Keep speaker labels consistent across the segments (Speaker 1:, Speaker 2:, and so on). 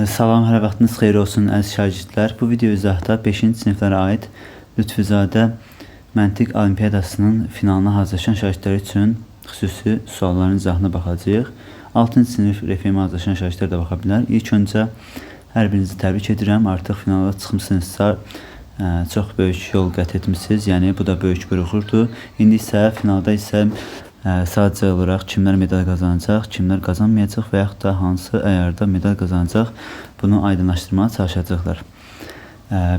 Speaker 1: Salam, hər vaxtınız xeyir olsun əziz şagirdlər. Bu video izahda 5-ci siniflərə aid Lütfüzadə məntiq olimpiyadasının finalına hazırlaşan şagirdlər üçün xüsusi sualların izahına baxacağıq. 6-cı sinif RFM hazırlaşan şagirdlər də baxa bilər. İlk öncə hər birinizi təbrik edirəm. Artıq finala çıxmısınızsa çox böyük yol qət etmisiniz. Yəni bu da böyük bir uğurdur. İndi isə finalda isə sadəcə olaraq kimlər medal qazanacaq, kimlər qazanmayacaq və yaxud da hansı əyarda medal qazanacaq, bunu aydınlaşdırmağa çalışacaqlar.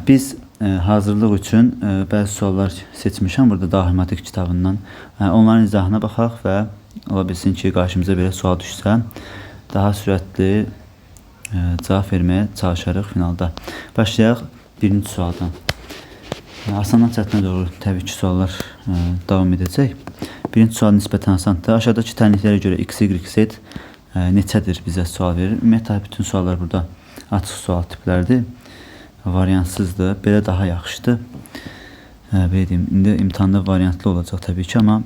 Speaker 1: Biz hazırlıq üçün bəzi suallar seçmişəm burada dahimatik kitabından. Onların izahına baxaq və ola bilsin ki, qarşımıza belə sual düşsə, daha sürətli cavab verməyə çalışarıq finalda. Başlayaq birinci sualdan. Asandan çətinə doğru təbii ki, suallar davam edəcək. Birinci sual nisbətən asandır. Aşağıdakı tənliklərə görə x, y, z neçədir bizə sual verir. Ümumiyyətlə, bütün suallar burada açıq sual tiplərdir. Variantsızdır. Belə daha yaxşıdır. Belə deyim, indi imtihanda variantlı olacaq təbii ki, amma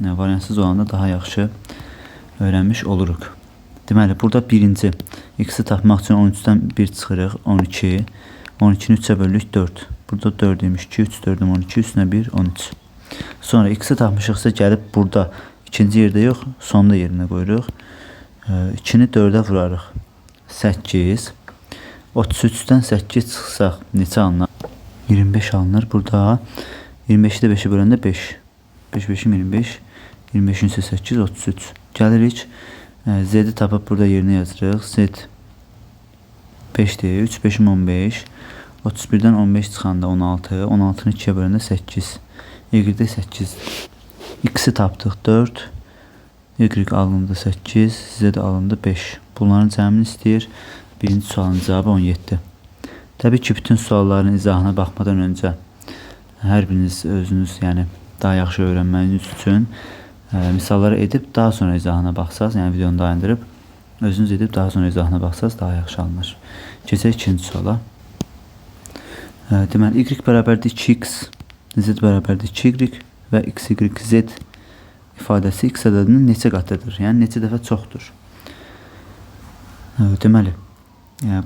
Speaker 1: variantsız olanda daha yaxşı öyrənmiş oluruq. Deməli, burada birinci x-i tapmaq üçün 13-dən 1 çıxırıq, 12. 12-ni 3-ə bölürük 4. Burada 4 imiş, 2, 3, 4, 12, üstünə 1, 13. Sonra x-i tapmışıqsa gəlib burada ikinci yerdə yox, sonda yerinə qoyuruq. 2-ni 4-ə vurarıq. 8. 33-dən 8 çıxsaq neçə alınır? 25 alınır. Burada 25-i də 5-ə böləndə 5. 5, 5-im 25. 25-in isə 8, 33. Gəlirik. Z-i tapıb burada yerinə yazırıq. Z 5-dir. 3, 5-im 15. 31-dən 15 çıxanda 16. 16-nı 2-yə böləndə 8. Y-də 8. X-i tapdıq 4. Y alındı 8. Z alındı 5. Bunların cəmini istəyir. Birinci sualın cavabı 17. Təbii ki, bütün sualların izahına baxmadan öncə hər biriniz özünüz daha yaxşı öyrənməyiniz üçün misalları edib daha sonra izahına baxsaz, yəni videonu dayandırıb özünüz edib daha sonra izahına baxsaz daha yaxşı alınır. Keçək ikinci suala. Deməli, y bərabərdir 2x, z bərabərdir 2y və x, y, z ifadəsi x ədədinin neçə qatıdır? Yəni, neçə dəfə çoxdur? Deməli,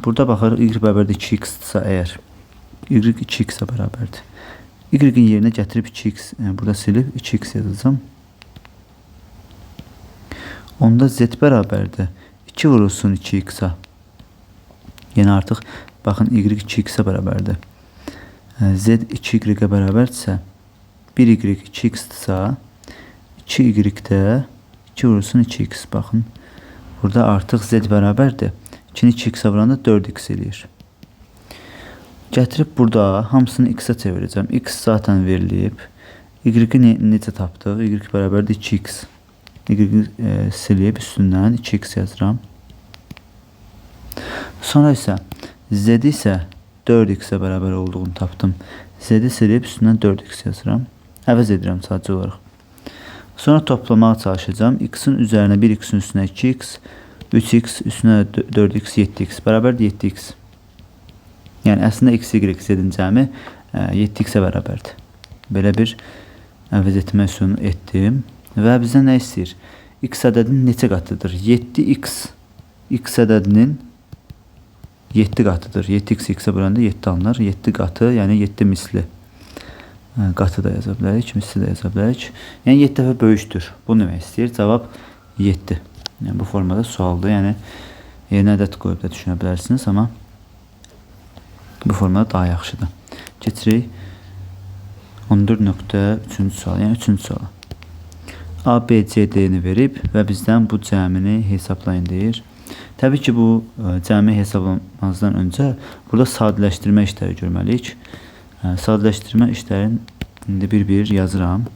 Speaker 1: burada baxırıq, y bərabərdir 2x-dırsa əgər, y 2x-ə bərabərdir. Y-in yerinə gətirib 2x, burada silib 2x yazacağım. Onda z bərabərdir 2 vurulsun 2x-a. Yəni, artıq baxın, y 2x-ə bərabərdir. Z 2y-ə bərabərdirsə, 1y 2x-dırsa, 2y-də 2 vurulsun 2x. Baxın, burada artıq z bərabərdir. 2-ni 2x-ə vuranda 4x eləyir. Gətirib burada hamısını x-ə çevirəcəm. X zaten verilib. Y-i necə tapdıq? Y bərabərdir 2x. Y silib üstündən 2x yazıram. Sonra isə z isə 4x-ə bərabər olduğunu tapdım. Z-i silib üstündən 4x yazıram. Əvəz edirəm sadəcə olaraq. Sonra toplamağa çalışacağım. X-in üzərinə 1x-in üstünə 2x, 3x üstünə 4x, 7x bərabərdir 7x. Yəni, əslində x, y, z-in cəmi 7x-ə bərabərdir. Belə bir əvəz etmə üsulunu etdim. Və bizdən nə istəyir? X ədədinin neçə qatıdır? 7x. X ədədinin 7 qatıdır. 7x x-ə böləndə 7 alınır. 7 qatı, yəni 7 misli. Qatı da yaza bilərik, misli də yaza bilərik. Yəni 7 dəfə böyükdür. Bu demək istəyir? Cavab 7. Yəni, bu formada sualdır. Yəni, yerinə ədəd qoyub da düşünə bilərsiniz, amma bu formada daha yaxşıdır. Keçirik 14.3-cü sual, yəni 3-cü suala. A, B, C, D-ni verib və bizdən bu cəmini hesablayın deyir. Təbii ki, bu cəmi hesablamazdan öncə burada sadələşdirmə işləri görməliyik. Sadələşdirmə işlərin indi bir-bir yazıram.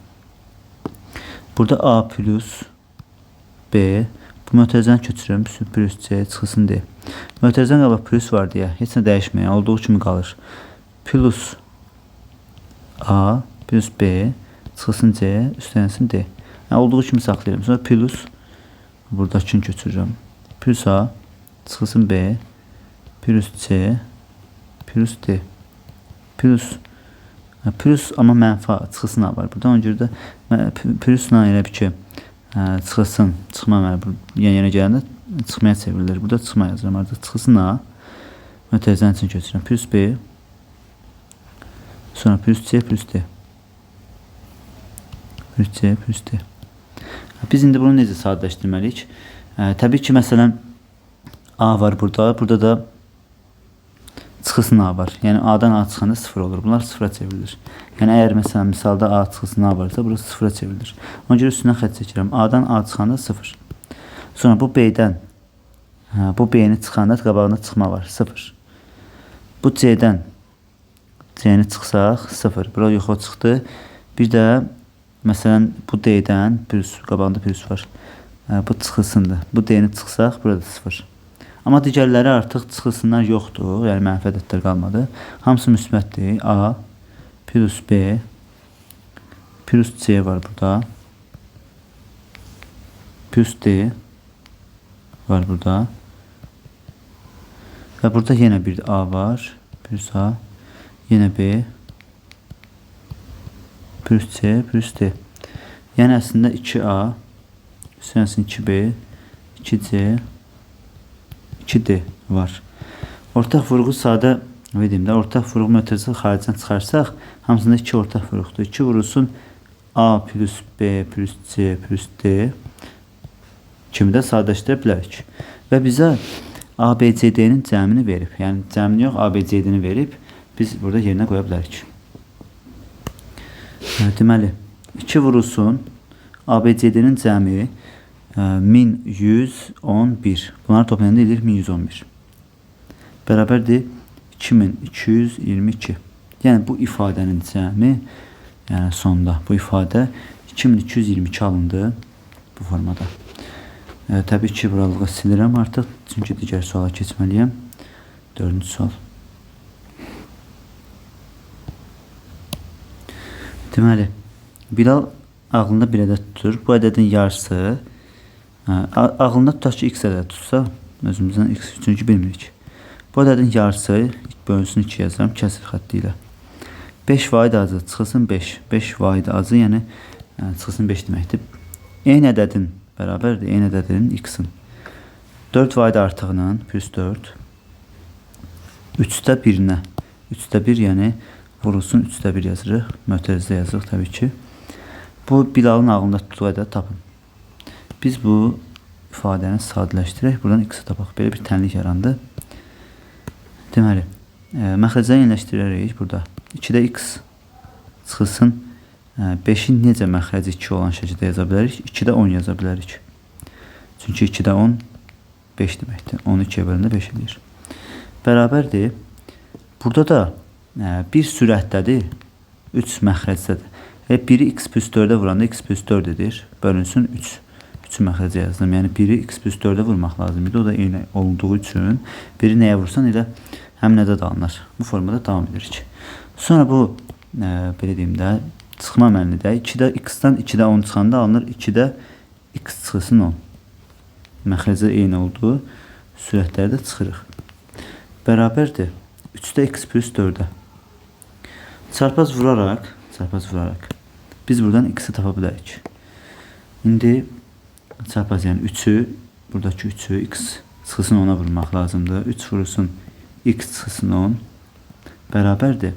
Speaker 1: Burada A plus B, bu mötərizəni köçürürüm, plus C çıxsın D. Mötərizən qabaq plus var deyə, heç nə dəyişməyən, olduğu kimi qalır. Plus A, plus B, çıxsın C, üstənsin D. Yəni, olduğu kimi saxlayırım. Sonra plus, buradakini köçürürüm. Plus A, çıxsın B, plus C, plus D. Plus amma mənfi A, çıxsın A var. Burada ona görə də plusla elə bir ki, çıxsın, çıxma əməli, yəni yenə gələndə çıxmaya çevrilir. Burada çıxma yazıram. Artıq çıxsın A, Mötərizənin içini köçürürəm. Plus B. Sonra plus C plus D. Plus C plus D. Biz indi bunu necə sadələşdirməliyik? Təbii ki, məsələn, A var burada. Burada da çıxısın A var. Yəni A'dan A çıxanda 0 olur. Bunlar 0'a çevrilir. Yəni əgər məsələn misalda A çıxısın A varsa, burası 0'a çevrilir. Ona görə üstündən xətt çəkirəm. A'dan A çıxanda 0. Sonra bu B'dən bu B'ni çıxanda qabağında çıxma var. 0. Bu C'dən C'ni çıxsaq 0. Bura yox o çıxdı. Bir də məsələn bu D'dən plus qabağında plus var. Bu çıxısındır. Bu D'ni çıxsaq burada 0. Amma digərləri artıq çıxısınlar yoxdur. Yəni mənfi ədədlər qalmadı. Hamısı müsbətdir. A plus B plus C var burada. Plus D var burada. Və burada yenə bir A var. Plus A. Yenə B. Plus C plus D. Yəni əslində 2A. Üstünəsin 2B. 2C. 2D var. Ortaq vurğu sadə vedimdə. Ortaq vurğu mötərizəsini xaricdən çıxarsaq, hamısında 2 ortaq vurğudur. 2 vurulsun A plus B plus C plus D kimi də sadələşdirə bilərik. Və bizə ABCD'nin cəmini verib. Yəni cəmini yox, ABCD'ni verib. Biz burada yerinə qoya bilərik. Deməli, 2 vurulsun ABCD'nin cəmi 1111. Bunları toplayanda edir 1111. Bərabərdir 2222. Yəni bu ifadənin cəmi, yəni sonda bu ifadə 2222 alındı bu formada. Təbii ki, buralığı silirəm artıq. Çünki digər suala keçməliyəm. 4-cü sual. Deməli, Bilal ağlında bir ədəd tutur. Bu ədədin yarısı ağlında tutaq ki, x ədəd tutsa, özümüzdən x çünki bilmirik. Bu ədədin yarısı ilk bölünsün 2 yazıram kəsr xətti ilə. 5 vaid azı çıxılsın 5. 5 vaid azı yəni çıxılsın 5 deməkdir. Eyni ədədin bərabərdir. Eyni ədədin x-in. 4 vaid artığının plus 4. 3'də 1-nə. 3'də 1 yəni vurulsun 3'də 1 yazırıq. Mötərizə yazırıq təbii ki. Bu Bilalın ağlında tutduğu ədəd tapın. Biz bu ifadəni sadələşdirək. Buradan x-i tapaq. Belə bir tənlik yarandı. Deməli, məxrəcəni yerləşdirərək burada. 2-də x çıxılsın 5'in necə məxrəci 2 olan şəkildə yaza bilərik? 2-də 10 yaza bilərik. Çünki 2-də 10 5 deməkdir. 10'u 2'ye bölündə 5 edir. Bərabərdir. Burada da bir sürətdədir. 3 məxrəcdədir. Biri x plus 4'ə vuranda x plus 4 edir. Bölünsün 3. 3'ü məxrəcə yazdım. Yəni biri x plus 4'ə vurmaq lazım idi. O da eyni olduğu üçün biri nəyə vursan elə həm nədə də alınır. Bu formada davam edirik. Sonra bu belə deyim də çıxma əməlidə 2'də x-dan 2'də 10 çıxanda alınır. 2'də x çıxılsın 10. Məxrəcə eyni olduğu sürətlərdə çıxırıq. Bərabərdir. 3'də x plus 4'ə. Çarpaz vuraraq biz buradan x'i tapa bilərik. İndi çarpaz yəni 3'ü, buradakı 3'ü x çıxılsın 10'a vurmaq lazımdır. 3 vurulsun x çıxılsın 10. Bərabərdir.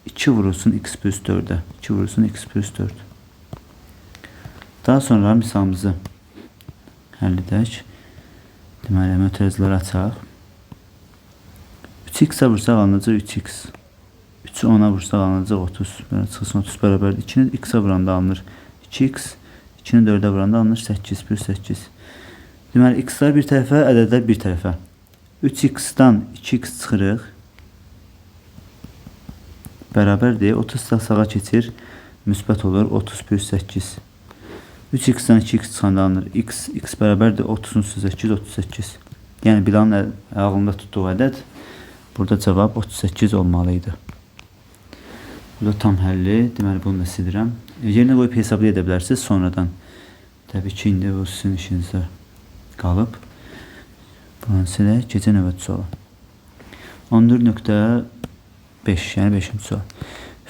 Speaker 1: 2 vurulsun x plus 4'ə. 2 vurulsun x plus 4. Daha sonra misalımızı həll edək. Deməli, mötərizələri açaq. 3x-ə vursaq alınacaq 3x. 3'ü 10'a vursaq alınacaq 30. Belə çıxılsın 30 bərabərdir. 2'ni x-ə vuranda alınır 2x. 2'ni 4'ə vuranda alınır 8 plus 8. Deməli, x-lar bir tərəfə, ədədlər bir tərəfə. 3x-dan 2x çıxırıq. Bərabərdir. 30 sağa keçir. Müsbət olur. 30 plus 8. 3x-dan 2x çıxanda alınır x. X bərabərdir. 30'un 8, 38. Yəni Bilalın ağlında tutduğu ədəd. Burada cavab 38 olmalıydı. Burada tam həlli. Deməli, bunu da silirəm. Yerinə qoyub hesablaya edə bilərsiniz sonradan. Təbii ki, indi bu sizin işinizdə qalıb. Bunu silək. Gecə növbəti suala. 14.5 yəni 5-ci sual.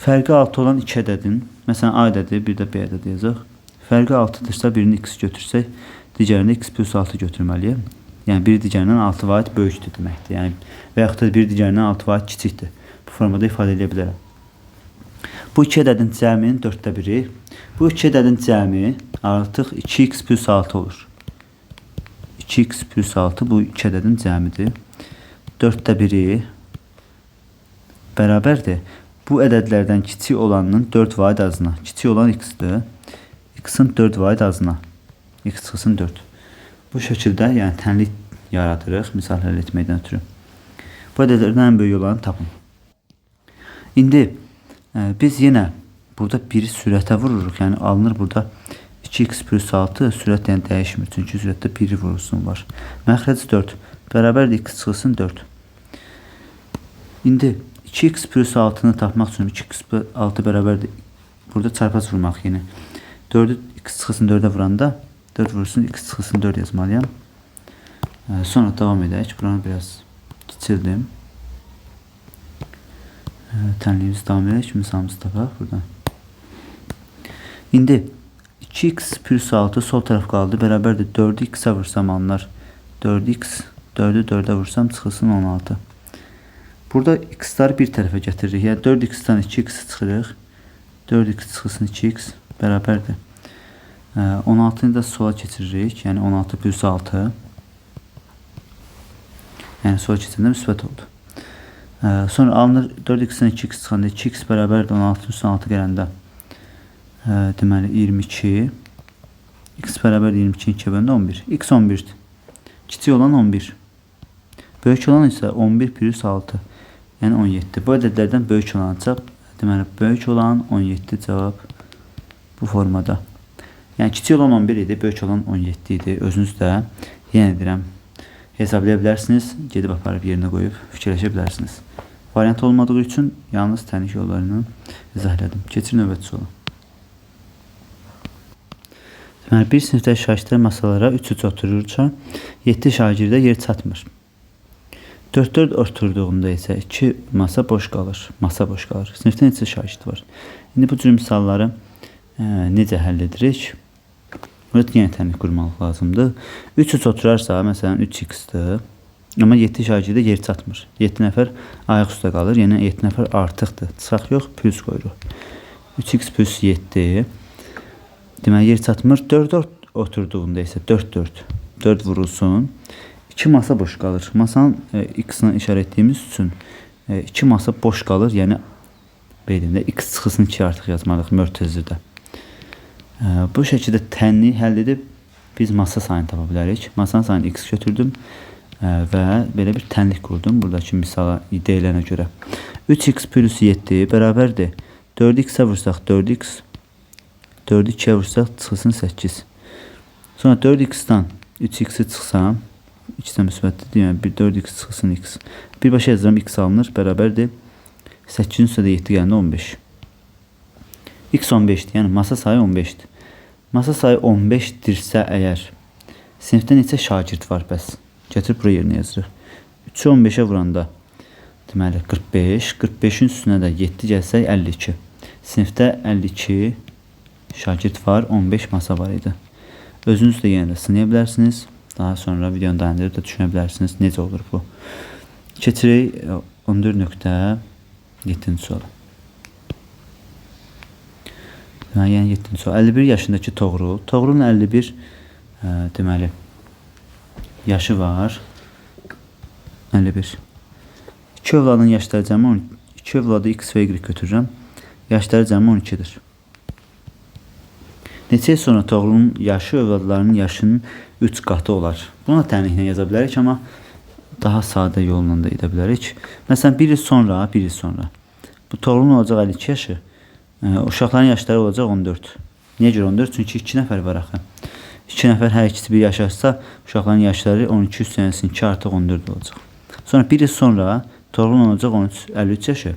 Speaker 1: Fərqi 6 olan 2 ədədin, məsələn A ədədi, bir də B ədədi yazaq. Fərqi 6-dırsa birini x götürsək, digərini x plus 6 götürməliyəm. Yəni bir digərindən 6 vaid böyükdür deməkdir. Yəni və yaxud da bir digərindən 6 vaid kiçikdir. Bu formada ifadə edə bilərəm. Bu iki ədədin cəminin 1/4. Bu iki ədədin cəmi artıq 2x plus 6 olur. 2x plus 6 bu iki ədədin cəmidir. 1/4 bərabərdir. Bu ədədlərdən kiçik olanın 4 vaid azına. Kiçik olan x-dir. X-in 4 vaid azına. X çıxsın 4. Bu şəkildə yəni tənlik yaradırıq. Misal həll etməkdən ötürü. Bu ədədlərdən ən böyük olanı tapın. İndi biz yenə burada biri sürətə vururuq. Yəni alınır burada 2x plus 6 sürət yəni dəyişmir. Çünki sürətdə biri vurulsun var. Məxrəc 4. Bərabərdir x çıxsın 4. İndi 2x plus 6'nı tapmaq üçün 2x plus 6 bərabərdir. Burada çarpaz vurmaq yenə. 4'ü x çıxsın 4'ə vuranda 4 vursun x çıxsın 4 yazmalıyam. Sonra devam edək. Buranı biraz kiçildim. Tənliyimiz devam edək. Misalımızı tapaq buradan. İndi 2x plus 6 sol tərəf qaldı. Bərabərdir 4'ü x'ə vursam alınır. 4x 4'ü 4'ə vursam çıxsın 16. Burada x'ları bir tərəfə gətiririk. Yəni 4x-dən 2x çıxırıq. 4x çıxsın 2x bərabərdir. 16'nı da sola keçiririk. Yəni 16 plus 6. Yəni sola keçirəndə müsbət oldu. Sonra alınır 4x-dən 2x çıxanda 2x bərabərdir 16 plus 6 gələndə. Deməli 22. X bərabərdir 22 2 bölündə 11. X 11'dir. Kiçik olan 11. Böyük olan isə 11 plus 6. Yəni 17. Bu ədədlərdən böyük olan cavab, deməli böyük olan 17 cavab bu formada. Yəni kiçik olan 11 idi, böyük olan 17 idi. Özünüz də yenə deyirəm hesablaya bilərsiniz, gedib aparıb yerinə qoyub fikirləşə bilərsiniz. Variant olmadığı üçün yalnız tənlik yollarını izah elədim. Keçir növbəti suala. Deməli bir sinifdə şagirdlər masalara 3-3 otururca 7 şagirdə yer çatmır. 4-4 oturduğunda isə 2 masa boş qalır. Sinifdə neçə şagird var? İndi bu cür misalları necə həll edirik? Burada yenə tənlik qurmaq lazımdır. 3-3 oturarsa, məsələn 3x-dir. Amma 7 şagirdə yer çatmır. 7 nəfər ayaq üstə qalır. Yəni 7 nəfər artıqdır. Çıxaq yox, plus qoyuruq. 3x plus 7. Deməli yer çatmır. 4-4 oturduğunda isə 4-4. 4 vurulsun. 2 masa boş qalır. Masanın x-ını işarət etdiyimiz üçün 2 masa boş qalır. Yəni belində x çıxısını 2 artıq yazmalıyıq mörtəzirdə. Bu şəkildə tənliyi həll edib biz masa sayını tapa bilərik. Masanın sayını x götürdüm və belə bir tənlik qurdum. Buradakı misala deyilənə görə. 3x plus 7 bərabərdir. 4x-ə vursaq 4x. 4'ü 2'ye vursaq çıxsın 8. Sonra 4x-dan 3x-i çıxsam 2-dən müsbətdir. Yəni 4x çıxsın x. Birbaşa yazıram x alınır. Bərabərdir. 8-in üstə də 7 gələndə 15. X 15'dir. Yəni masa sayı 15'dir. Masa sayı 15'dirsə əgər sinifdə neçə şagird var bəs? Gətirib bura yerinə yazırıq. 3'ü 15'ə vuranda deməli 45. 45'in üstünə də 7 gəlsək 52. Sinifdə 52 şagird var, 15 masa var idi. Özünüz də yenə də sınaya bilərsiniz. Daha sonra videonu dayandırıb da düşünə bilərsiniz necə olur bu. Keçirik 14.7-ci suala. Yəni 7-ci sual. 51 yaşındakı Toğrul. Toğrulun 51 deməli yaşı var. 51. 2 övladın yaşları cəmi 2 övladı x və y götürürəm. Yaşları cəmi 12'dir. Neçə il sonra Toğrulun yaşı övladlarının yaşının 3 qatı olar. Buna tənliklə yaza bilərik, amma daha sadə yolla da edə bilərik. Məsələn, 1 il sonra, 1 il sonra. Bu Toğrulun olacaq 52 yaşı. Uşaqların yaşları olacaq 14. Niyə görə 14? Çünki 2 nəfər var axı. 2 nəfər hər ikisi bir yaşarsa, uşaqların yaşları 12 üstənəsin 2 artıq 14 olacaq. Sonra 1 il sonra Toğrulun olacaq 53 yaşı.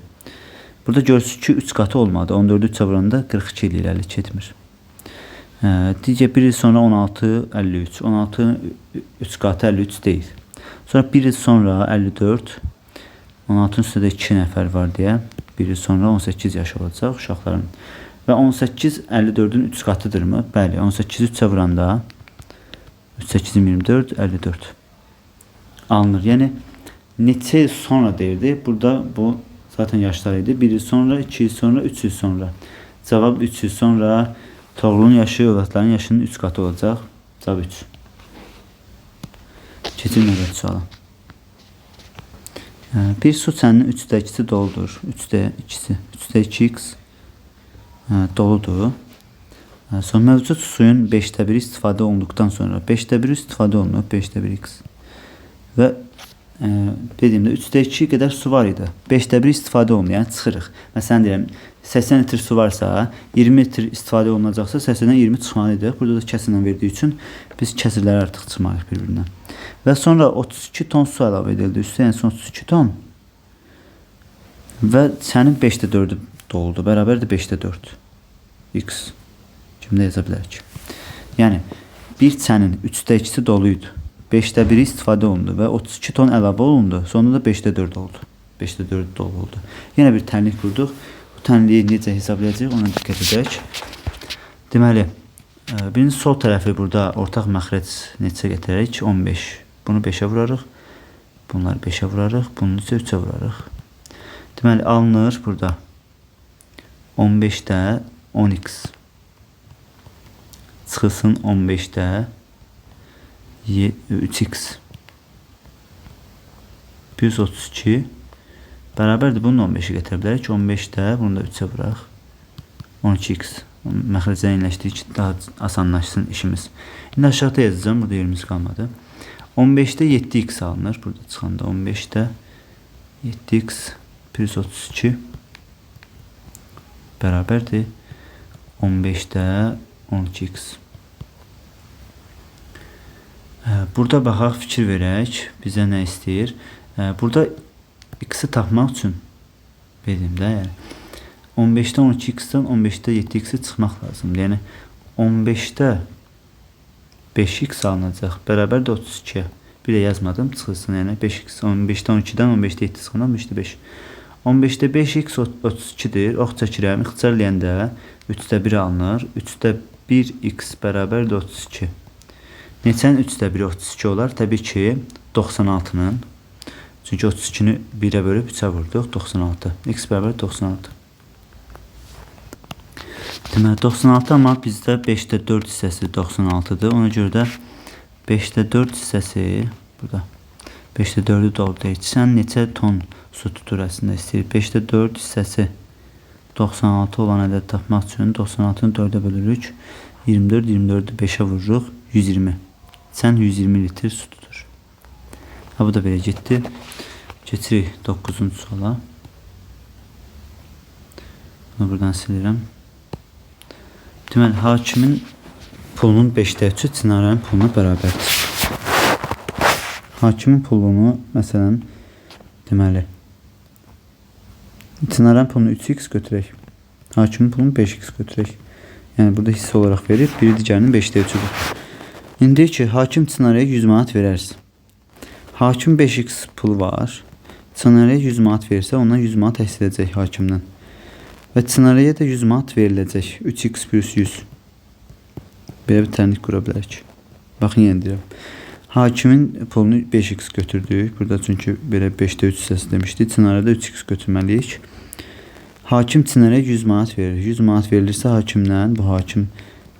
Speaker 1: Burada görürsünüz ki 3 qatı olmadı. 14'ü 3'ə vuranda 42 ilə 52 etmir. Digər 1 il sonra 16, 53. 16'nın 3 qatı 53 deyil. Sonra 1 il sonra 54. 16'nın üstündə 2 nəfər var deyə. 1 il sonra 18 yaş olacaq uşaqların. Və 18 54'ün 3 qatıdırmı? Bəli, 18'i 3'ə vuranda 3, 8, 24, 54. alınır. Yəni neçə il sonra deyirdi. Burada bu zaten yaşlar idi. 1 il sonra, 2 il sonra, 3 il sonra. Cavab 3 il sonra. Toğlunun yaşı övladların yaşının 3 qatı olacaq. Cavab 3. Keçin növbəti suala. Bir su çəninin 3də 2-si doludur. 3də 2-si, 3də 2x doludur. Son mövcud suyun 5də 1 istifadə olunduqdan sonra 5də 1 istifadə olunur, 5də 1x. Və dediyimdə 3də 2 qədər su var idi. 5də 1 istifadə olunur, yəni çıxırıq. Məsələn deyirəm, 80 litr su varsa, 20 litr istifadə olunacaqsa 80-dən 20 çıxmalıyıq. Burada da kəsrlə verdiyi üçün biz kəsrləri artıq çıxmalıyıq bir-birindən. Və sonra 32 ton su əlavə edildi. Üstə yəni 32 ton. Və sənin 5də 4-ü doludur. Bərabərdir 5də 4. X. Cümlə yaza bilərik. Yəni, bir çənin 3də 2-si doluydu. 5də 1 istifadə olundu və 32 ton əlavə olundu. Sonunda da 5də 4 oldu. 5də 4 dolu oldu. Yenə bir tənlik qurduq. Bu tənliyi necə hesablayacağıq, ona diqqət edək. Deməli, birinci sol tərəfi burada ortaq məxrəc neçə gətirərək? 15. Bunu 5'ə vurarıq. Bunları 5'ə vurarıq. Bunu isə 3'ə vurarıq. Deməli, alınır burada 15'də 10x. Çıxılsın 15'də 3x. 132 bərabərdir. Bunun 15'i gətirə bilərik. 15'də bunu da 3'ə vuraq. 12x. Məxrəcə inləşdiyi ki, daha asanlaşsın işimiz. İndi aşağıda yazacağım. Burada yerimiz qalmadı. 15'də 7x alınır. Burada çıxanda 15'də 7x 132 bərabərdir 15'də 12x. Burada baxaq, fikir verək. Bizə nə istəyir? Burada x-i tapmaq üçün dedim də, yəni 15'də 12x-dən 15'də 7x-i çıxmaq lazımdır. Yəni 15'də 5x alınacaq. Bərabər də 32'yə. Bir də yazmadım, çıxılsın. Yəni 5x 15'də 12'dən 15'də 7 çıxanda 15'də 5. 15'də 5x 32'dir. Ox çəkirəm. İxtisarlayanda 3'də 1 alınır. 3'də 1x bərabər də 32. Neçənin 3'də 1 32 olar? Təbii ki 96'nın. Çünki 32'ni 1'ə bölüb 3'ə vurduq. 96. X bərabər 96. Deməli 96, amma bizdə 5'də 4 hissəsi 96'dır. Ona görə də 5'də 4 hissəsi burada. 5'də 4'ü doldu. Sən neçə ton su tutur əslində istəyir? 5'də 4 hissəsi 96 olan ədəd tapmaq üçün 96'nı 4'ə bölürük. 24, 24'ü 5'ə vururuq. 120. Sən 120 litr su tutur. Bu da belə getdi. Keçirik 9-cu suala. Bunu buradan silirəm. Deməli, hakimin pulunun 5'də 3'ü Çinarənin puluna bərabərdir. Hakimin pulunu, məsələn, deməli, Çinarənin pulunu 3x götürək. Hakimin pulunu 5x götürək. Yəni, burada hissə olaraq verib, biri digərinin 5'də 3'üdür. İndi ki, hakim Çinarəyə 100 manat verərsin. Hakim 5x pulu var. Çinarəyə 100 manat verirsə, ondan 100 manat əksiləcək hakimdən. Və Çinarəyə də 100 manat veriləcək. 3x plus 100. Belə bir tənlik qura bilərik. Baxın, yenə deyirəm. Hakimin pulunu 5x götürdük. Burada çünki belə 5'də 3 hissəsi demişdik. Çinarədə 3x götürməliyik. Hakim Çinarəyə 100 manat verir. 100 manat verilirsə hakimdən, bu hakim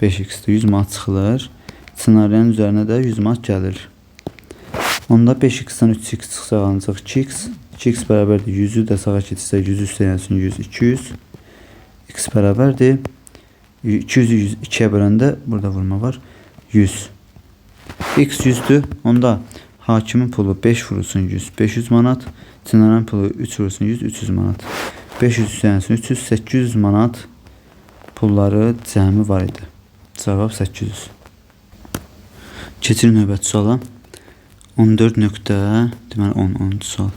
Speaker 1: 5x-dir. 100 manat çıxılır. Çinarənin üzərinə də 100 manat gəlir. Onda 5x-dən 3x çıxsa ancaq 2x. 2x bərabərdir 100'ü də sağa keçirsə 100 üstəyənsin 100, 200. X bərabərdir 200'ü 2'yə böləndə burada vurma var 100. X 100'dür. Onda hakimin pulu 5 vurulsun 100, 500 manat. Çinarənin pulu 3 vurulsun 100, 300 manat. 500 üstəyənsin 300, 800 manat pulları cəmi var idi. Cavab 800. Keçir növbəti suala. 14 nöqtə, deməli 10 sual.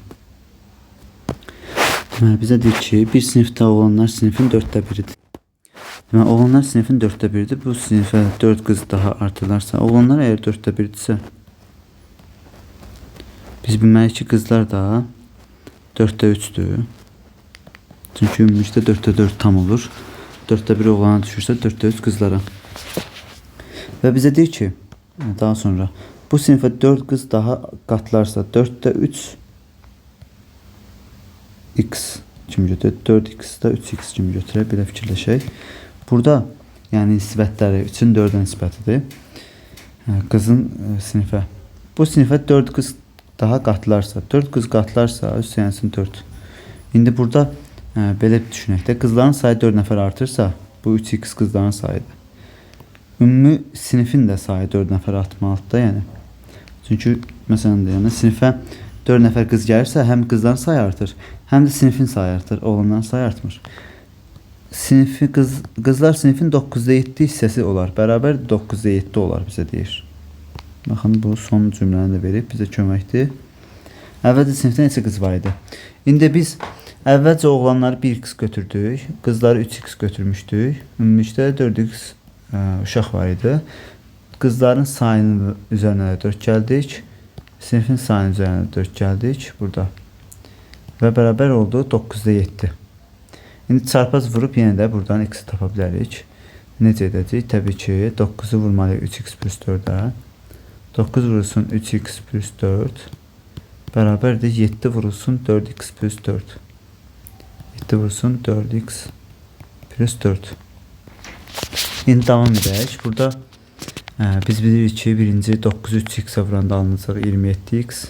Speaker 1: Deməli bizə deyir ki, bir sinifdə oğlanlar sinifin 4'də 1'idir. Deməli oğlanlar sinifin 4'də 1'idir. Bu sinifə 4 qız daha artılarsa, oğlanlar əgər 4'də 1'dirsə, biz bilməliyik ki, qızlar da 4'də 3'dür. Çünki ümumilikdə 4'də 4 tam olur. 4'də 1 oğlana düşürsə 4'də 3 qızlara. Və bizə deyir ki, daha sonra Bu sinifə 4 qız daha qatlarsa 4-də 3 x kimi götürək. 4x-də 3x kimi götürək. Belə fikirləşək. Burada yəni nisbətləri 3-ün 4-ə nisbətidir. Qızın sinifə. Bu sinifə 4 qız daha qatlarsa, 4 qız qatlarsa üstəgəlsin 4. İndi burada belə düşünək də, qızların sayı 4 nəfər artırsa, bu 3x qızların sayıdır. Ümumi sinifin də sayı 4 nəfər artmalıdır da, yəni. Çünki məsələn deyəndə sinifə 4 nəfər qız gəlirsə, həm qızların sayı artır, həm də sinifin sayı artır, oğlanların sayı artmır. Qızlar sinifin 9'da 7 hissəsi olar, bərabər 9'da 7 olar bizə deyir. Baxın, bu son cümləni də verib, bizə köməkdir. Əvvəlcə sinifdə neçə qız var idi? İndi biz əvvəlcə oğlanları 1x götürdük, qızları 3x götürmüşdük. Ümumilikdə 4x uşaq var idi. Qızların sayının üzərinə 4 gəldik. Sinifin sayının üzərinə 4 gəldik burada. Və bərabər oldu 9'da 7. İndi çarpaz vurup yenə də buradan x tapa bilərik. Necə edəcəyik? Təbii ki, 9'u vurmalıyıq 3x plus 4'ə. 9 vurulsun 3x plus 4 bərabərdir 7 vurulsun 4x plus 4. 7 vurulsun 4x plus 4. İndi davam edək. Burada biz bilirik ki, birinci 9'u 3x'e vuranda alınacaq 27x.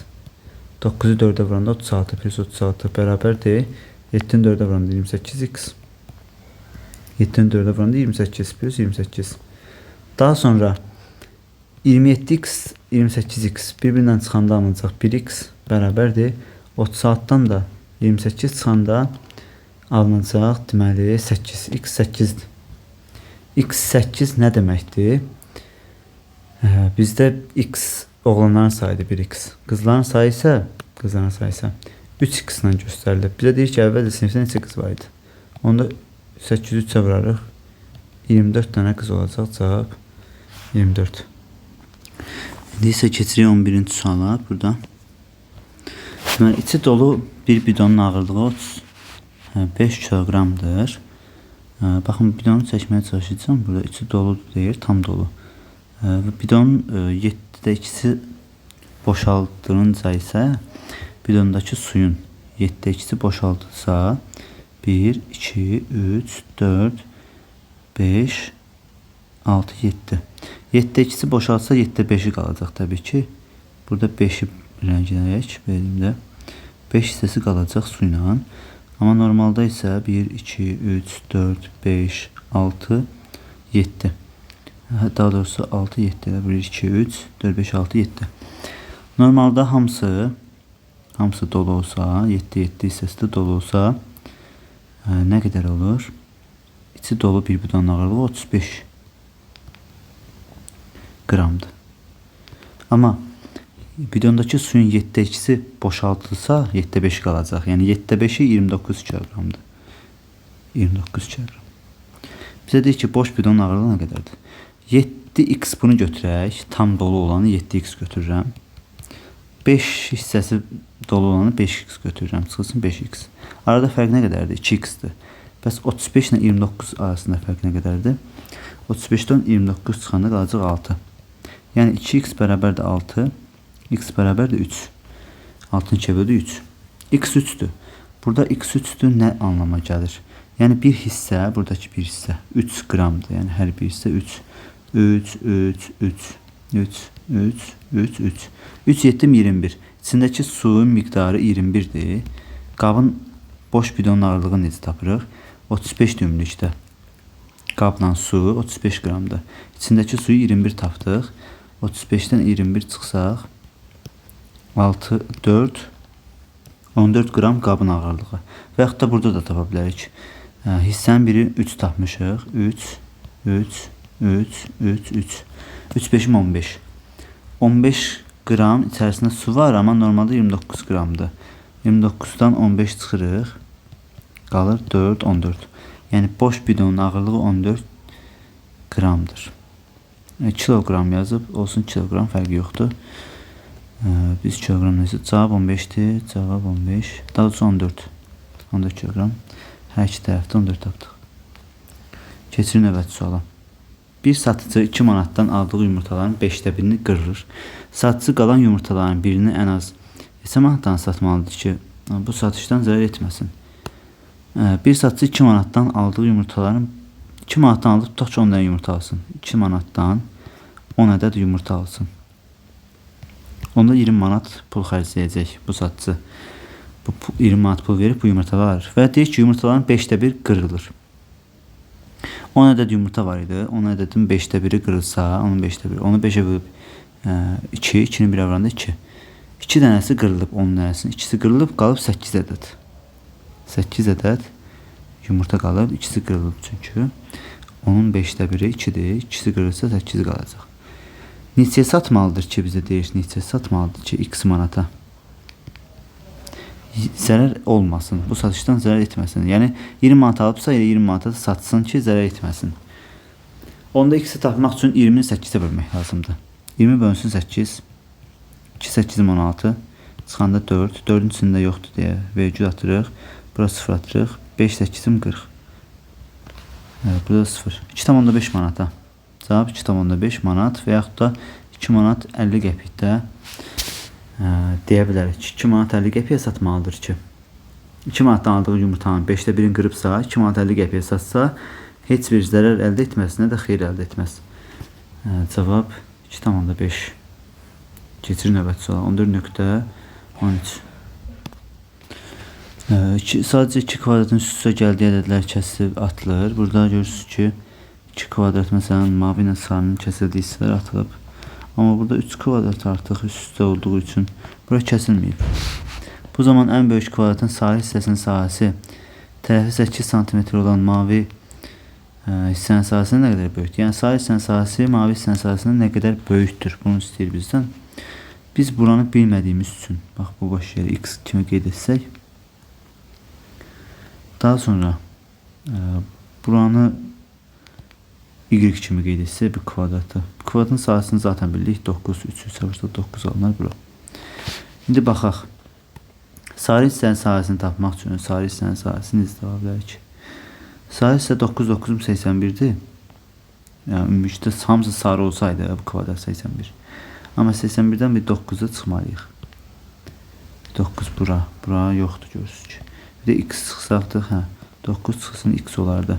Speaker 1: 9'u 4'e vuranda 36 plus 36 bərabərdir 7'nin 4'e vuranda 28x. 7'nin 4'e vuranda 28 plus 28. Daha sonra 27x, 28x bir-birindən çıxanda alınacaq 1x bərabərdir 36'dan da 28 çıxanda alınacaq deməli 8. X 8'dir. X 8 nə deməkdir? Bizdə x oğlanların sayıdır 1x. Qızların sayı isə 3x ilə göstərilir. Bizə deyir ki, əvvəlcə sinifdə neçə qız var idi? Onda 8'i 3'ə vurarıq. 24 dənə qız olacaq. Cavab 24. İndi isə keçirik 11-ci suala burada. Deməli, içi dolu bir bidonun ağırlığı 35 kiloqramdır. Baxın, bidonu çəkməyə çalışacağım. Burada içi dolu deyir, tam dolu. Bidonun 7'də 2'si boşaldılınca isə bidondakı suyun 7'də 2'si boşaldılsa 1, 2, 3, 4, 5, 6, 7. 7'də 2'si boşalsa 7'də 5'i qalacaq təbii ki. Burada 5'i rəngləyək verimdə. 5 hissəsi qalacaq su ilə. Amma normalda isə 1, 2, 3, 4, 5, 6, 7. Daha doğrusu 6, 7. 1, 2, 3, 4, 5, 6, 7. Normalda hamısı dolu olsa, 7, 7 hissəsi də dolu olsa nə qədər olur? İçi dolu bir bidonun ağırlığı 35 qramdır. Amma bidondakı suyun 7'də 2'si boşaltılsa 7'də 5 qalacaq. Yəni 7'də 5'i 29 kiloqramdır. 29 kiloqram. Bizə deyir ki, boş bidonun ağırlığı nə qədərdir? 7x bunu götürək. Tam dolu olanı 7x götürürəm. 5 hissəsi dolu olanı 5x götürürəm. Çıxılsın 5x. Arada fərq nə qədərdir? 2x-dir. Bəs 35 ilə 29 arasında fərq nə qədərdir? 35'dən 29 çıxanda qalacaq 6. Yəni 2x bərabərdir 6. X bərabərdir 3. 6'ın 2 bölü 3. X 3'dür. Burada x 3'dür nə anlama gəlir? Yəni bir hissə, buradakı bir hissə 3 qramdır. Yəni hər bir hissə 3. 3, 3, 3, 3, 3, 3, 3. 3, 7, 21. İçindəki suyun miqdarı 21'dir. Qabın boş bidonun ağırlığı necə tapırıq? 35 ümumilikdə. Qabla su 35 qramdır. İçindəki suyu 21 tapdıq. 35'dən 21 çıxsaq 6, 4, 14 qram qabın ağırlığı. Və yaxud da burada da tapa bilərik. Hissənin biri 3 tapmışıq. 3, 3, 3, 3, 3. 3, 5'im 15. 15 qram içərisində su var, amma normalda 29 qramdır. 29'dan 15 çıxırıq. Qalır 4, 14. Yəni boş bidonun ağırlığı 14 qramdır. Kiloqram yazıb, olsun kiloqram fərqi yoxdur. Biz kiloqram necə? Cavab 15'dir. Cavab 15. Daha doğrusu 14. 14 kiloqram. Hər iki tərəfdə 14 tapdıq. Keçirin növbəti suala. Bir satıcı 2 manatdan aldığı yumurtaların 5də birini qırır. Satıcı qalan yumurtaların birini ən az neçə manatdan satmalıdır ki, bu satışdan zərər etməsin. Bir satıcı 2 manatdan aldığı yumurtaların 2 manatdan alıb tutaq ki 10 dənə yumurta alsın. 2 manatdan 10 ədəd yumurta alsın. Onda 20 manat pul xərcləyəcək bu satıcı. Bu 20 manat pul verib bu yumurtaları alır. Və deyir ki, yumurtaların 5də 1 qırılır. 10 ədəd yumurta var idi. 10 ədədin 5də 1-i qırılsa, onun 5də 1, onu 5-ə bölüb 2, 2-nin 1-ə vuranda 2. 2 dənəsi qırılıb, 10 dənəsinin ikisi qırılıb, qalıb 8 ədəd. 8 ədəd yumurta qalıb, ikisi qırılıb çünki. Onun 5də 1-i 2-dir, ikisi qırılsa 8 qalacaq. Neçəyə satmalıdır ki, bizə deyir, neçəyə satmalıdır ki, x manata. Zərər olmasın, bu satışdan zərər etməsin. Yəni 20 manat alıbsa, 20 manata satsın ki, zərər etməsin. Onda x-i tapmaq üçün 20-ni 8-ə bölmək lazımdır. 20 bölünsün 8, 2 8 16, çıxanda 4, 4-ün içində yoxdur deyə vergül atırıq. Bura 0 atırıq, 5 8-im 40. Burada 0. 2,5 manata. Cavab 2,5 manat və yaxud da 2 manat 50 qəpikdə deyə bilərik. 2 manat 50 qəpiyə satmalıdır ki. 2 manatdan aldığı yumurtanın 5də 1-ini qırıbsa, 2 manat 50 qəpiyə satsa, heç bir zərər əldə etməz, nə də xeyir əldə etməz. Cavab 2,5. Keçir növbəti suala. 14.13. Sadəcə 2 kvadratın üst-üstə gəldiyi ədədlər kəsilib atılır. Burada görürsünüz ki, 2 kvadrat məsələn mavi ilə sarının kəsildiyi hissələr atılıb. Amma burada 3 kvadrat artıq üst-üstə olduğu üçün bura kəsilməyib. Bu zaman ən böyük kvadratın sahil hissəsinin sahəsi tərəfi 8 cm olan mavi hissənin sahəsindən nə qədər böyükdür? Yəni sahil hissənin sahəsi mavi hissənin sahəsindən nə qədər böyükdür? Bunu istəyir bizdən. Biz buranı bilmədiyimiz üçün, bax bu boş yeri x kimi qeyd etsək, daha sonra buranı y kimi qeyd etsək bir kvadratı. Bu kvadratın sahəsini zaten bildik. 9, 3 savaşda 9 alınar bura. İndi baxaq. Sarı hissənin sahəsini tapmaq üçün sarı hissənin sahəsini izləyə bilərik. Sarı hissə 9, 981'dir. Yəni ümumilikdə hamısı sarı olsaydı bu kvadrat 81. Amma 81'dən bir 9'a çıxmalıyıq. 9 bura. Bura yoxdur görürsünüz ki. Bir də x çıxsaqdıq, 9 çıxsın x olardı.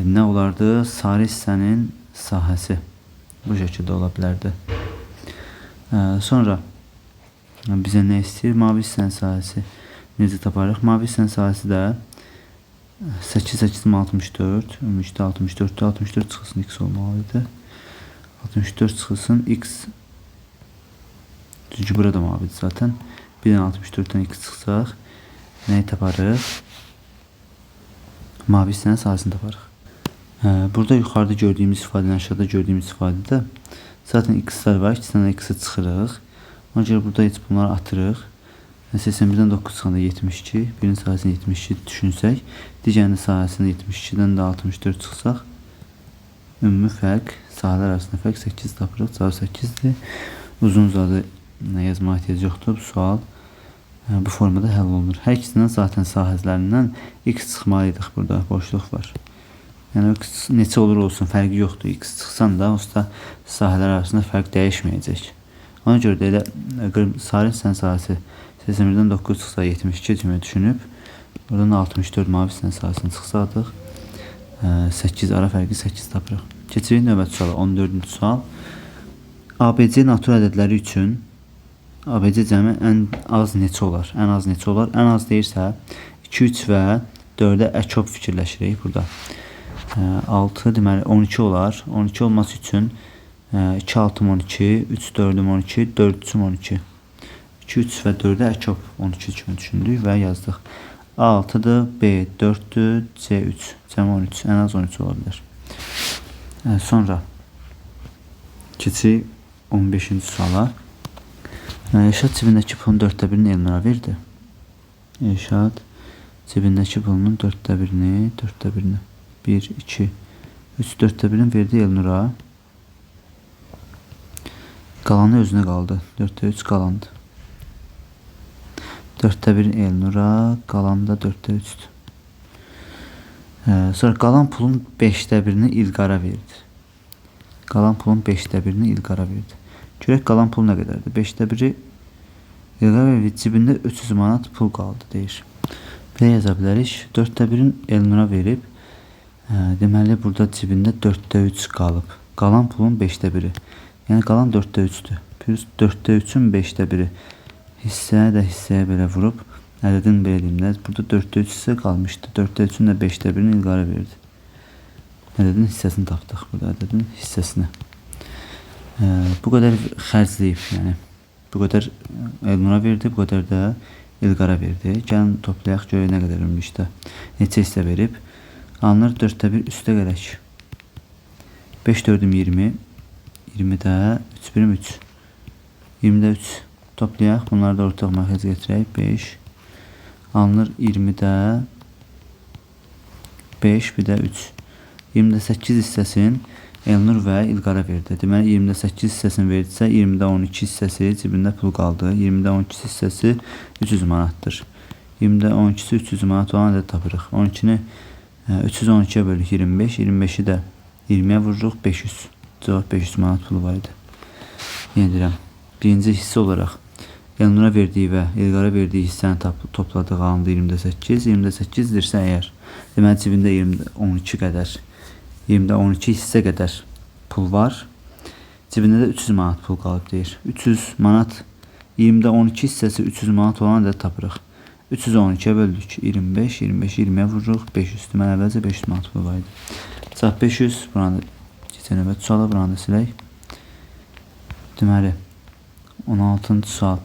Speaker 1: Nə olardı? Sarı hissənin sahəsi bu şəkildə ola bilərdi. Sonra bizə nə istəyir? Mavi hissənin sahəsi necə taparıq? Mavi hissənin sahəsi də 8, 8, 64. Ümumilikdə 64'də 64 çıxsın x olmalıdır. 64 çıxsın x. Çünki burada mavidir zaten. Bir dənə 64'dən x çıxsaq nəyi taparıq? Mavi hissənin sahəsini taparıq. Burada yuxarıda gördüyümüz ifadədən aşağıda gördüyümüz ifadədə zaten x-lər var. 2 dənə x-i çıxırıq. Ona görə burada heç bunları atırıq. 81'dən 9 çıxanda 72. Birinin sahəsini 72 düşünsək, digərinin sahəsini 72'dən də 64 çıxsaq, ümumi fərq, sahələr arasında fərq 8 tapırıq. Cavab 8'dir. Uzun uzadı yazmağa ehtiyac yoxdur. Bu sual bu formada həll olunur. Hər ikisindən zaten sahələrindən x çıxmalıydıq. Burada boşluq var. Yəni x neçə olur olsun fərqi yoxdur. X çıxsan da usta sahələr arasında fərq dəyişməyəcək. Ona görə də elə sarı hissənin sahəsi 81'dən 9 çıxsa 72 kimi düşünüb, buradan 64 mavi hissənin sahəsini çıxsadıq, 8 ara fərqi 8 tapırıq. Keçirik növbəti suala. 14-cü sual. ABC natur ədədləri üçün ABC cəmi ən az neçə olar? Ən az neçə olar? Ən az deyirsə 2, 3 və 4-ə əkop fikirləşirik burada. 6 deməli 12 olar. 12 olması üçün 2 6 12, 3 4 12, 4 3 12. 2 3 və 4-ə əkop 12 kimi düşündük və yazdıq. A6-dır, B 4-dür, C 3, cəmi 13, ən az 13 ola bilər. Sonra keçirik 15-ci suala. Elşad cibindəki pulun 4də 1-ni Elnura verdi. Elşad cibindəki pulunun 4də 1-ni, 1, 2, 3 4də 1-ni verdi Elnura. Qalanı özünə qaldı. 4də 3 qalandı. 4də 1 Elnura, qalanı da 4də 3'dür. Sonra qalan pulun 5/1-ni İlqara verdi. Qalan pulun 5/1-ni İlqara verdi. Görək qalan pul nə qədərdir? 5/1-i İlqara verdi. Cibində 300 manat pul qaldı deyir. Belə yaza bilərik. 4/1-in Elnura verib. Deməli burada cibində 4/3 qalıb. Qalan pulun 5/1-i. Yəni qalan 4/3-dür. Plus 4/3-ün 5/1-i. Hissəyə də hissəyə belə vurub ədədin belə deyim də. Burada 4/3 hissə qalmışdı. 4/3-ün də 5/1-ni İlqara verdi. Ədədin hissəsini tapdıq burada, ədədin hissəsini. Bu qədər xərcləyib, yəni bu qədər Elnura verdi, bu qədər də İlqara verdi. Gəlin toplayaq görək nə qədər ümumilikdə neçə hissə verib. Alınır 4/1 üstə gələk. 5 4-üm 20, 20-də 3 birim 3. 20-də 3 toplayaq. Bunları da ortaq məxrəc gətirək. 5 alınır 20-də 5 bir də 3. 20-də 8 hissəsini Elnur və İlqara verdi. Deməli 20-də 8 hissəsini verdisə 20-də 12 hissəsi cibində pul qaldı. 20-də 12 hissəsi 300 manatdır. 20-də 12-si 300 manat olan ədəd tapırıq. 12-ni 312-yə bölük 25, 25-i də 20-yə vururuq 500. Cavab 500 manat pulu var idi. Yenə deyirəm, birinci hissə olaraq Elnura verdiyi və İlqara verdiyi hissəni topladığı alındı 20-də 8. 20-də 8-dirsə əgər, deməli cibində 20-də 12 qədər, 20-də 12 hissə qədər pul var. Cibində də 300 manat pul qalıb deyir. 300 manat, 20-də 12 hissəsi 300 manat olan ədəd tapırıq. 312-yə böldük 25, 25-i 20-yə vururuq 500. Deməli əvvəlcə 500 manat pul var idi. Cavab 500. Buranı keçən növbət suala buranı da silək. Deməli 16-cı sual.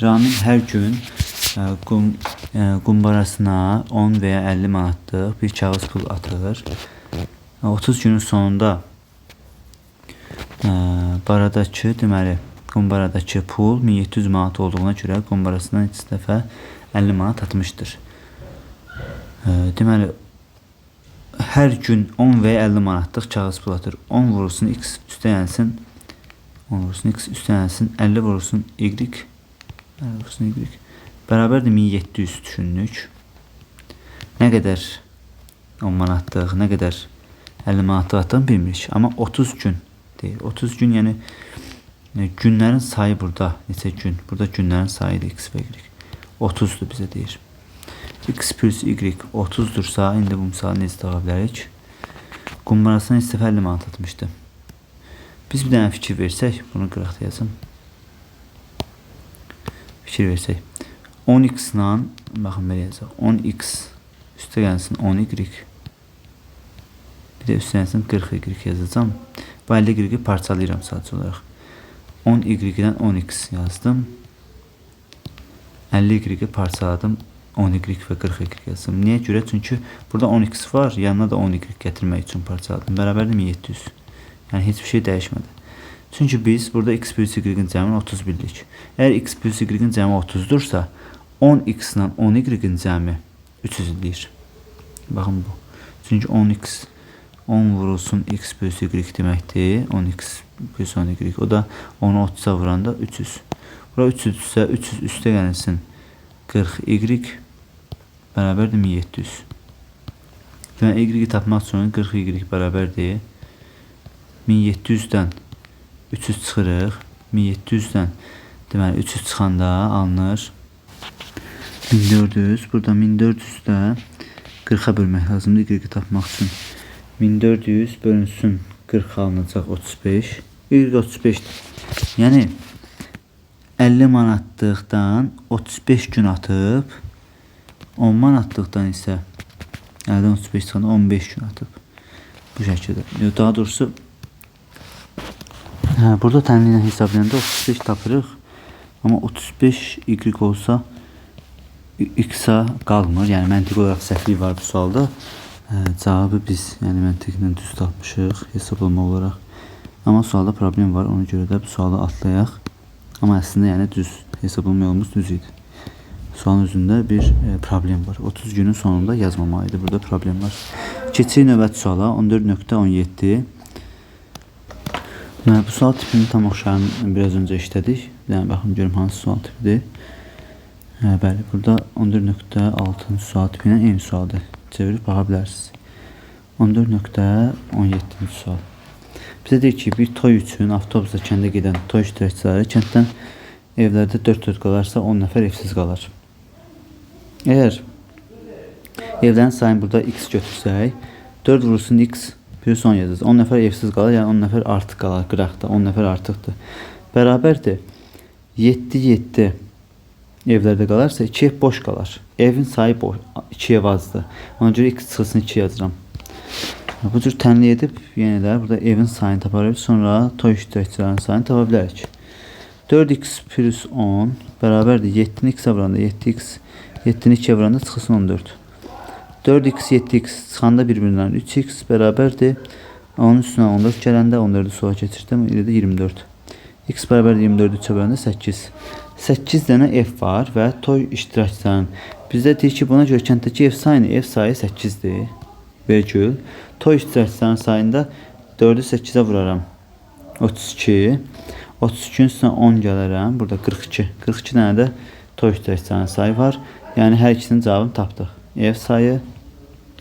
Speaker 1: Ramin hər gün qumbarasına 10 və ya 50 manatlıq bir kağız pul atır. 30 günün sonunda baradakı, deməli qumbaradakı pul 1700 manat olduğuna görə qumbarasına heç dəfə 50 manat atmışdır. Deməli hər gün 10 və ya 50 manatlıq kağız pul atır. 10 vurulsun x üstə gəlsin, 10 vurulsun x üstə gəlsin, 50 vurulsun y, 50 vurulsun y bərabərdir 1700 düşündük. Nə qədər 10 manatlıq, nə qədər 50 manatlıq atdığını bilmirik. Amma 30 gün deyir. 30 gün yəni günlərin sayı burada neçə gün? Burada günlərin sayıdır x və y. 30'dur bizə deyir. X plus y 30'dursa indi bu misalı necə tapa bilərik? Qumbarasına heç dəfə 50 manat atmışdı. Biz bir dənə fikir versək, bunu qıraqda yazım. Fikir versək. 10x ilə, baxın belə yazaq. 10x üstə gəlsin 10y. Bir də üstə gəlsin 40y yazacağım. Bu 50y parçalayıram sadəcə olaraq. 10y-dən 10x yazdım. 50y parçaladım. 10y və 40y yazdım. Niyə görə? Çünki burada 10x var, yanına da 10y gətirmək üçün parçaladım. Bərabərdir 1700. Yəni heç bir şey dəyişmədi. Çünki biz burada x plus y-in cəmini 30 bildik. Əgər x plus y-in cəmi 30'dursa 10x ilə 10y-in cəmi 300 edir. Baxın bu. Çünki 10x 10 vurulsun x plus y deməkdir. 10x plus 10y. O da 10'u 30'a vuranda 300. Bura 300'sə 300 üstə gəlsin 40y bərabərdir 1700. Yəni y-i tapmaq üçün 40y bərabərdir 1700-dən 300 çıxırıq. 1700-dən deməli 300 çıxanda alınır 1400. Burada 1400-də 40-a bölmək lazımdır y-i tapmaq üçün. 1400 bölünsün 40 alınacaq 35. Y 35'dir. Yəni 50 manatlıqdan 35 gün atıb 10 manatlıqdan isə əldən 35 çıxanda 15 gün atıb. Bu şəkildə. Daha doğrusu burada təmin ilə hesablayanda 35 tapırıq. Amma 35 y olsa x-a qalmır. Yəni məntiqi olaraq səhvlik var bu sualda. Cavabı biz yəni məntiqlə düz tapmışıq hesablama olaraq. Amma sualda problem var. Ona görə də bu sualı atlayaq. Amma əslində yəni düz hesablama yolumuz düz idi. Sualın üzündə bir problem var. 30 günün sonunda yazmamalıydı. Burada problem var. Keçək növbəti suala 14.17. Bu sual tipini tam oxşayan biraz öncə işlədik. Yəni baxın görüm hansı sual tipidir. Bəli, burada 14.6 sual tipi ilə eyni sualdır. Çevirib baxa bilərsiniz. 14.17 sual. Bizə deyir ki, bir toy üçün avtobusla kəndə gedən toy iştirakçıları kənddən evlərdə 4-4 qalarsa 10 nəfər evsiz qalar. Eğer evlərin sayını burada x götürsək, 4 vurulsun x plus 10 yazırız. 10 nəfər evsiz qalır, yəni 10 nəfər artıq qalar qıraqda. 10 nəfər artıqdır. Bərabərdir. 7 evlərdə qalarsa 2 ev boş qalar. Evin sayı boş, 2 ev azdır. Ona görə x çıxılsın 2 yazıram. Bu cür tənli edib yenə də burada evin sayını tapa bilərik. Sonra toy iştirakçılarının sayını tapa bilərik. 4x plus 10 bərabərdir. 7'ni x'ə vuranda 7x, 7'ni 2'ye vuranda çıxılsın 14. 4x, 7x çıxanda bir-birindən 3x bərabərdir. Onun üstünə 14 gələndə 14'ü sola keçirdim. İlə də 24. X bərabərdir 24'ü 3'ə böləndə 8. 8 dənə ev var və toy iştirakçılarının. Bizdə deyir ki, buna görə kənddəki ev sayı 8'dir. Vergül. Toy iştirakçılarının sayında 4'ü 8'ə vuraram. 32. 32'nin üstünə 10 gələrəm. Burada 42. 42 dənə də toy iştirakçılarının sayı var. Yəni hər ikisinin cavabını tapdıq. Ev sayı,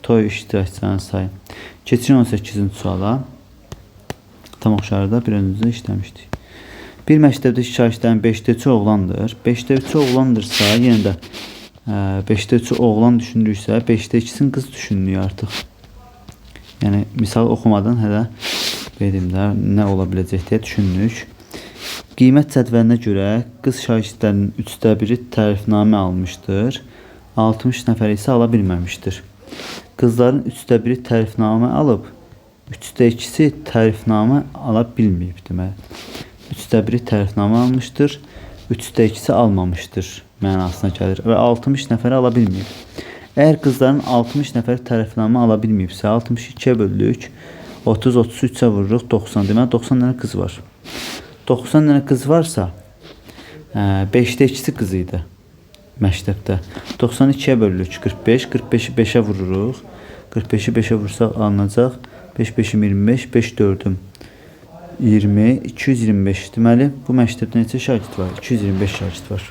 Speaker 1: toy iştirakçılarının sayı. Keçirin 18-ci suala. Tam oxşarda bir önümüzdə işləmişdik. Bir məktəbdə şagirdlərin 5'də 3'ü oğlandır. 5'də 3'ü oğlandırsa, yenə də 5'də 3'ü oğlan düşündüksə, 5'də 2'sini qız düşünülüyor artıq. Yəni misal oxumadan hələ bedimdə nə ola biləcək deyə düşündük. Qiymət cədvəlinə görə qız şagirdlərinin 3'də 1'i tərifnamə almışdır. 60 nəfər isə ala bilməmişdir. Qızların 3'də 1'i tərifnamə alıb, 3'də 2'si tərifnamə ala bilməyib deməli. 3'də 1'i tərifnamə almışdır, 3'də 2'si almamışdır mənasına gəlir və 60 nəfəri ala bilməyib. Əgər qızların 60 nəfər tərifnamə ala bilməyibsə, 62'ye bölürük, 30, 33'ə vururuq, 90. Deməli 90 dənə qız var. 90 dənə qız varsa, 5'də 2'si qız idi məktəbdə. 92'ye bölürük, 45, 45'i 5'ə vururuq. 45'i 5'ə vursaq alınacaq. 5, 5'im 25, 5, 4'üm 20, 225. Deməli, bu məktəbdə neçə şagird var? 225 şagird var.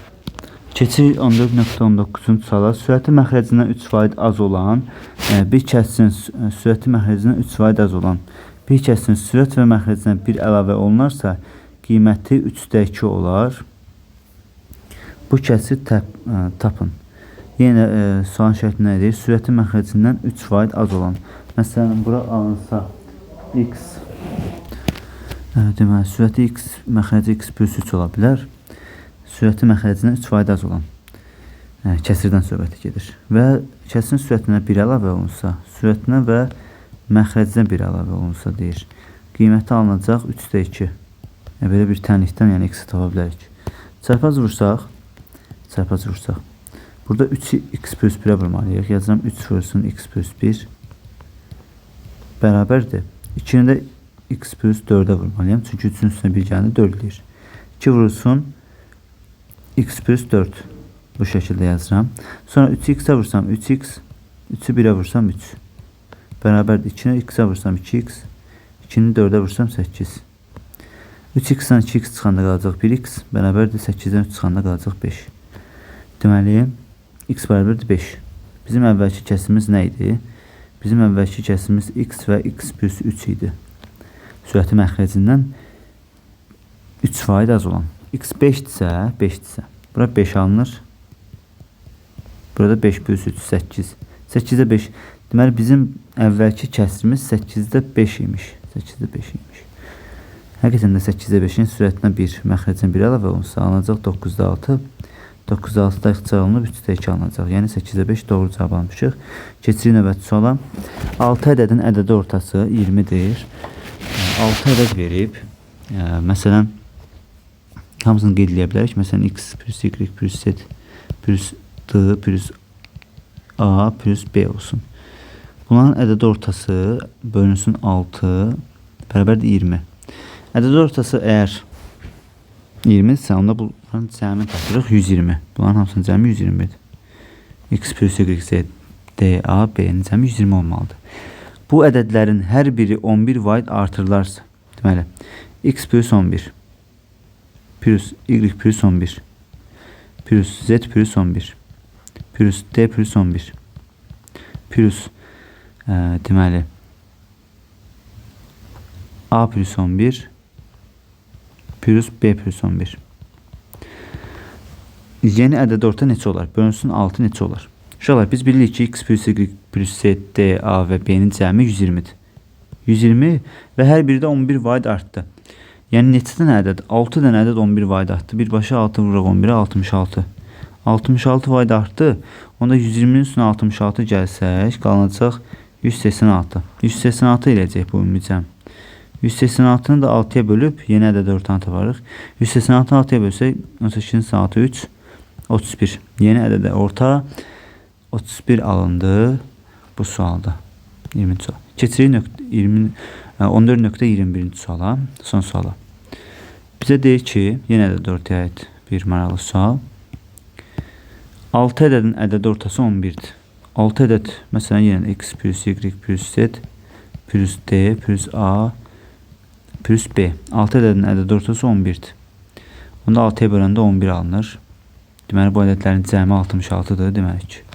Speaker 1: Keçir 14.19-cu suala. Sürəti məxrəcindən 3% az olan, bir kəsin sürəti məxrəcindən 3% az olan, bir kəsin sürət və məxrəcindən 1 əlavə olunarsa, qiyməti 3'də 2 olar. Bu kəsi tapın. Yenə sual şəkli nə edir? Sürəti məxrəcindən 3% az olan. Məsələn, bura alınsa x, deməli, sürəti x, məxrəci x plus 3 ola bilər. Sürəti məxrəcindən 3% az olan kəsirdən söhbəti gedir. Və kəsirin sürətinə 1 əlavə olunsa, sürətinə və məxrəcinə 1 əlavə olunsa deyir. Qiyməti alınacaq 3'də 2. Belə bir tənlikdən yəni x-i tapa bilərik. Çarpaz vursaq, burada 3'ü x plus 1'ə vurmalıyıq. Yazıram 3 vursun x plus 1 bərabərdir. 2'ni də x plus 4'ə vurmalıyım. Çünki 3'ün üstünə 1 gəldi 4 eləyir. 2 vurulsun x plus 4. Bu şəkildə yazıram. Sonra 3'ü x-ə vursam 3x, 3'ü 1'ə vursam 3. Bərabərdir. 2'ni x-ə vursam 2x, 2'ni 4'ə vursam 8. 3x-dən 2x çıxanda qalacaq 1x, bərabərdir 8'dən 3 çıxanda qalacaq 5. Deməli, x bərabərdir 5. Bizim əvvəlki kəsimiz nə idi? Bizim əvvəlki kəsimiz x və x plus 3 idi. Sürəti məxrəcindən 3% az olan. X 5'dirsə, bura 5 alınır. Burada 5 plus 3, 8. 8'də 5. Deməli, bizim əvvəlki kəsirimiz 8'də 5 imiş. 8'də 5 imiş. Həqiqətən də 8'də 5'in sürətinə 1, məxrəcinə 1 əlavə olunsa, alınacaq 9'da 6. 9'da 6'da x alınıb 3'də 2 alınacaq. Yəni 8'də 5 doğru cavab almışıq. Keçirik növbəti suala. 6 ədədin ədədi ortası 20'dir. 6 ədəd verib. Məsələn, hamısını qeyd edə bilərik. Məsələn, x plus y plus z plus d plus a plus b olsun. Bunların ədədi ortası bölünsün 6 bərabərdir 20. Ədədi ortası əgər 20'dirsə, onda bunların cəmini tapırıq 120. Bunların hamısının cəmi 120'dir. X plus y z d a b'nin cəmi 120 olmalıdır. Bu ədədlərin hər biri 11% artırılarsa, deməli, x plus 11 plus y plus 11 plus z plus 11 plus d plus 11 plus deməli A plus 11 plus B plus 11. Yeni ədəd orta neçə olar? Bölünsün 6 neçə olar? Uşaqlar, biz bilirik ki, x plus y plus z, d, a və b-nin cəmi 120-dir. 120 və hər biri də 11 vaid artdı. Yəni neçə dənə ədəd? 6 dənə ədəd 11 vaid artdı. Birbaşa 6 vuraq 11-ə 66. 66 vaid artdı. Onda 120-nin üstünə 66 gəlsək, qalınacaq 186. 186 eləyəcək bu ümumi cəm. 186-nı da 6-ya bölüb yeni ədəd ortanı taparıq. 186-nı 6-ya bölsək 18-nin saatı 3, 31. Yeni ədəd orta 31 alındı bu sualda. 20 sual. Keçirik 14.21 suala, son suala. Bizə deyir ki, yenə ədəd ortaya aid bir maraqlı sual. 6 ədədin ədəd ortası 11'dir. 6 ədəd, məsələn, yenə x plus y plus z plus d plus a plus b. 6 ədədin ədəd ortası 11'dir. Onda 6'ya böləndə 11 alınır. Deməli, bu ədədlərin cəmi 66'dır deməli ki.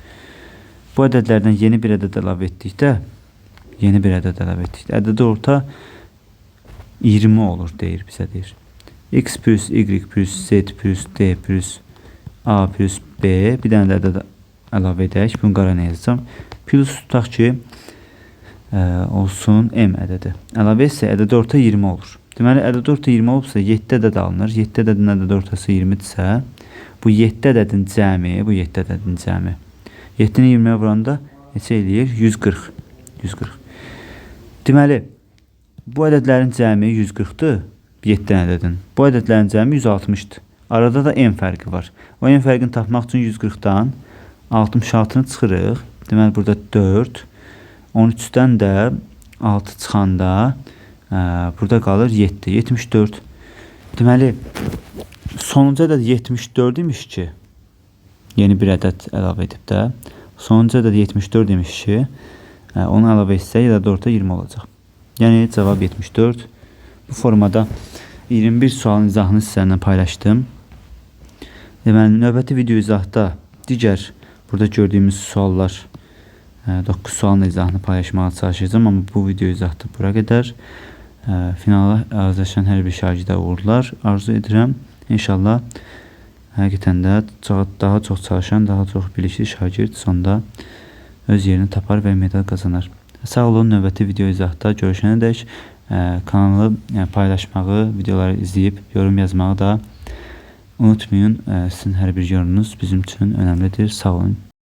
Speaker 1: Bu ədədlərdən yeni bir ədəd əlavə etdikdə, ədəd orta 20 olur deyir, bizə deyir. X plus y plus z plus d plus a plus b, bir dənə də ədəd əlavə edək. Bunu qara nə yazacağım? Plus tutaq ki, olsun m ədədi. Əlavə etse ədəd orta 20 olur. Deməli, ədəd orta 20 olubsa 7 ədəd alınır. 7 ədədin ədəd ortası 20-dirsə, bu 7 ədədin cəmi, 7-ni 20'ye vuranda neçə eləyir? 140. 140. Deməli, bu ədədlərin cəmi 140'dır, 7 ədədin. Bu ədədlərin cəmi 160'dır. Arada da n fərqi var. O n fərqini tapmaq üçün 140'dan 66'nı çıxırıq. Deməli, burada 4. 13'dən də 6 çıxanda burada qalır 7. 74. Deməli, sonuncu ədəd 74 imiş ki, yeni bir ədəd əlavə edib də. Sonuncu ədəd 74 imiş ki, onu əlavə etsək ədəd orta 20 olacaq. Yəni, cavab 74. Bu formada 21 sualın izahını sizlərlə paylaşdım. Deməli, növbəti video izahda digər burada gördüyümüz suallar 9 sualın izahını paylaşmağa çalışacağım. Amma bu video izahda bura qədər. Finala hazırlaşan hər bir şagirdə uğurlar arzu edirəm. İnşallah həqiqətən də daha çox çalışan, daha çox bilikli şagird sonda öz yerini tapar və medal qazanar. Sağ olun, növbəti video izahda görüşənədək kanalı paylaşmağı, videoları izləyib yorum yazmağı da unutmayın. Sizin hər bir yorumunuz bizim üçün önəmlidir. Sağ olun.